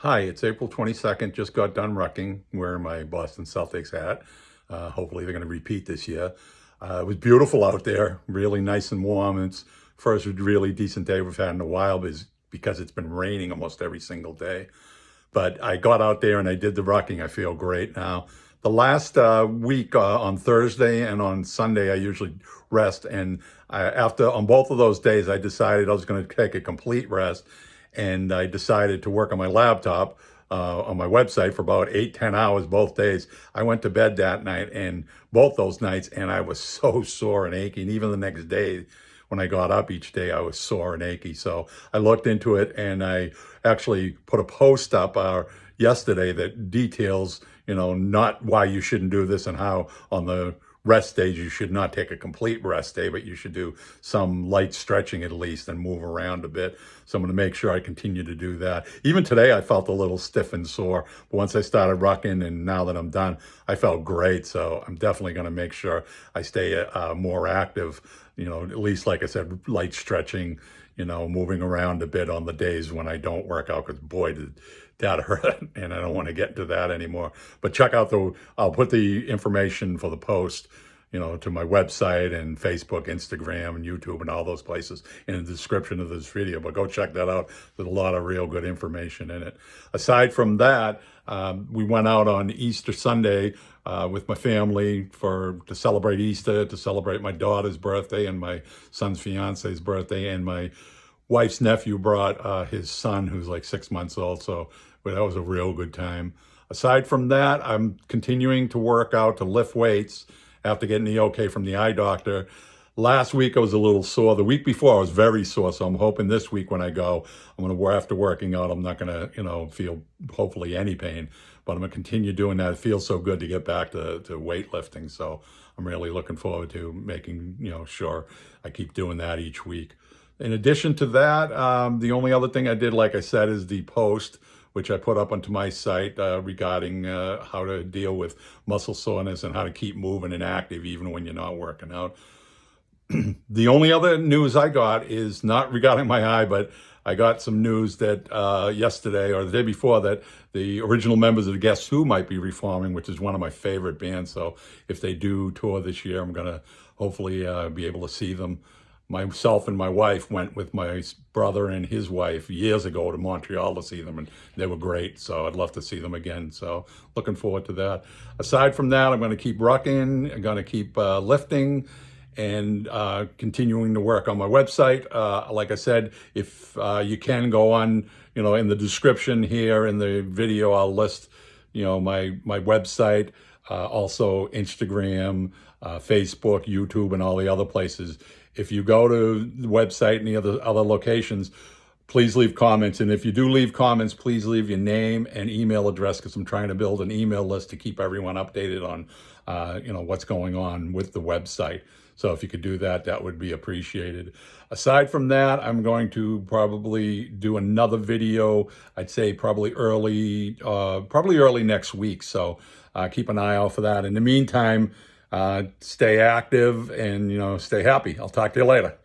Hi, it's April 22nd. Just got done rucking, wearing my Boston Celtics hat. Hopefully they're going to repeat this year. It was beautiful out there, really nice and warm. It's first really decent day we've had in a while because it's been raining almost every single day. But I got out there and I did the rucking. I feel great now. The last week on Thursday and on Sunday, I usually rest. And on both of those days, I decided I was going to take a complete rest. And I decided to work on my laptop on my website for about 8-10 hours both days. I went to bed that night and both those nights, and I was so sore and achy. And even the next day, when I got up each day, I was sore and achy. So I looked into it, and I actually put a post up yesterday that details, not why you shouldn't do this and how on the rest days you should not take a complete rest day, but you should do some light stretching at least and move around a bit. So I'm going to make sure I continue to do that. Even today I felt a little stiff and sore, but once I started rucking and now that I'm done, I felt great. So I'm definitely going to make sure I stay more active, at least, like I said, light stretching, moving around a bit on the days when I don't work out, because boy, did that hurt, and I don't want to get into that anymore. But check out I'll put the information for the post, to my website and Facebook, Instagram, and YouTube, and all those places in the description of this video. But go check that out. There's a lot of real good information in it. Aside from that, we went out on Easter Sunday with my family to celebrate Easter, to celebrate my daughter's birthday and my son's fiance's birthday, and my wife's nephew brought his son, who's like 6 months old. So that was a real good time. Aside from that, I'm continuing to work out, to lift weights after getting the okay from the eye doctor. Last week I was a little sore. The week before I was very sore. So I'm hoping this week when I go, after working out, I'm not going to, feel hopefully any pain, but I'm going to continue doing that. It feels so good to get back to weightlifting. So I'm really looking forward to making, sure I keep doing that each week. In addition to that, the only other thing I did, like I said, is the post, which I put up onto my site regarding how to deal with muscle soreness and how to keep moving and active even when you're not working out. The only other news I got is not regarding my eye, but I got some news that yesterday or the day before that the original members of the Guess Who might be reforming, which is one of my favorite bands. So if they do tour this year, I'm going to hopefully be able to see them. Myself and my wife went with my brother and his wife years ago to Montreal to see them, and they were great. So I'd love to see them again. So looking forward to that. Aside from that, I'm going to keep rucking. I'm going to keep lifting and continuing to work on my website. Like I said, if you can go on, in the description here in the video, I'll list, my website, also Instagram, Facebook, YouTube, and all the other places. If you go to the website and the other locations, please leave comments. And if you do leave comments, please leave your name and email address, because I'm trying to build an email list to keep everyone updated on, what's going on with the website. So if you could do that, that would be appreciated. Aside from that, I'm going to probably do another video. I'd say probably early next week. So keep an eye out for that. In the meantime, stay active and, stay happy. I'll talk to you later.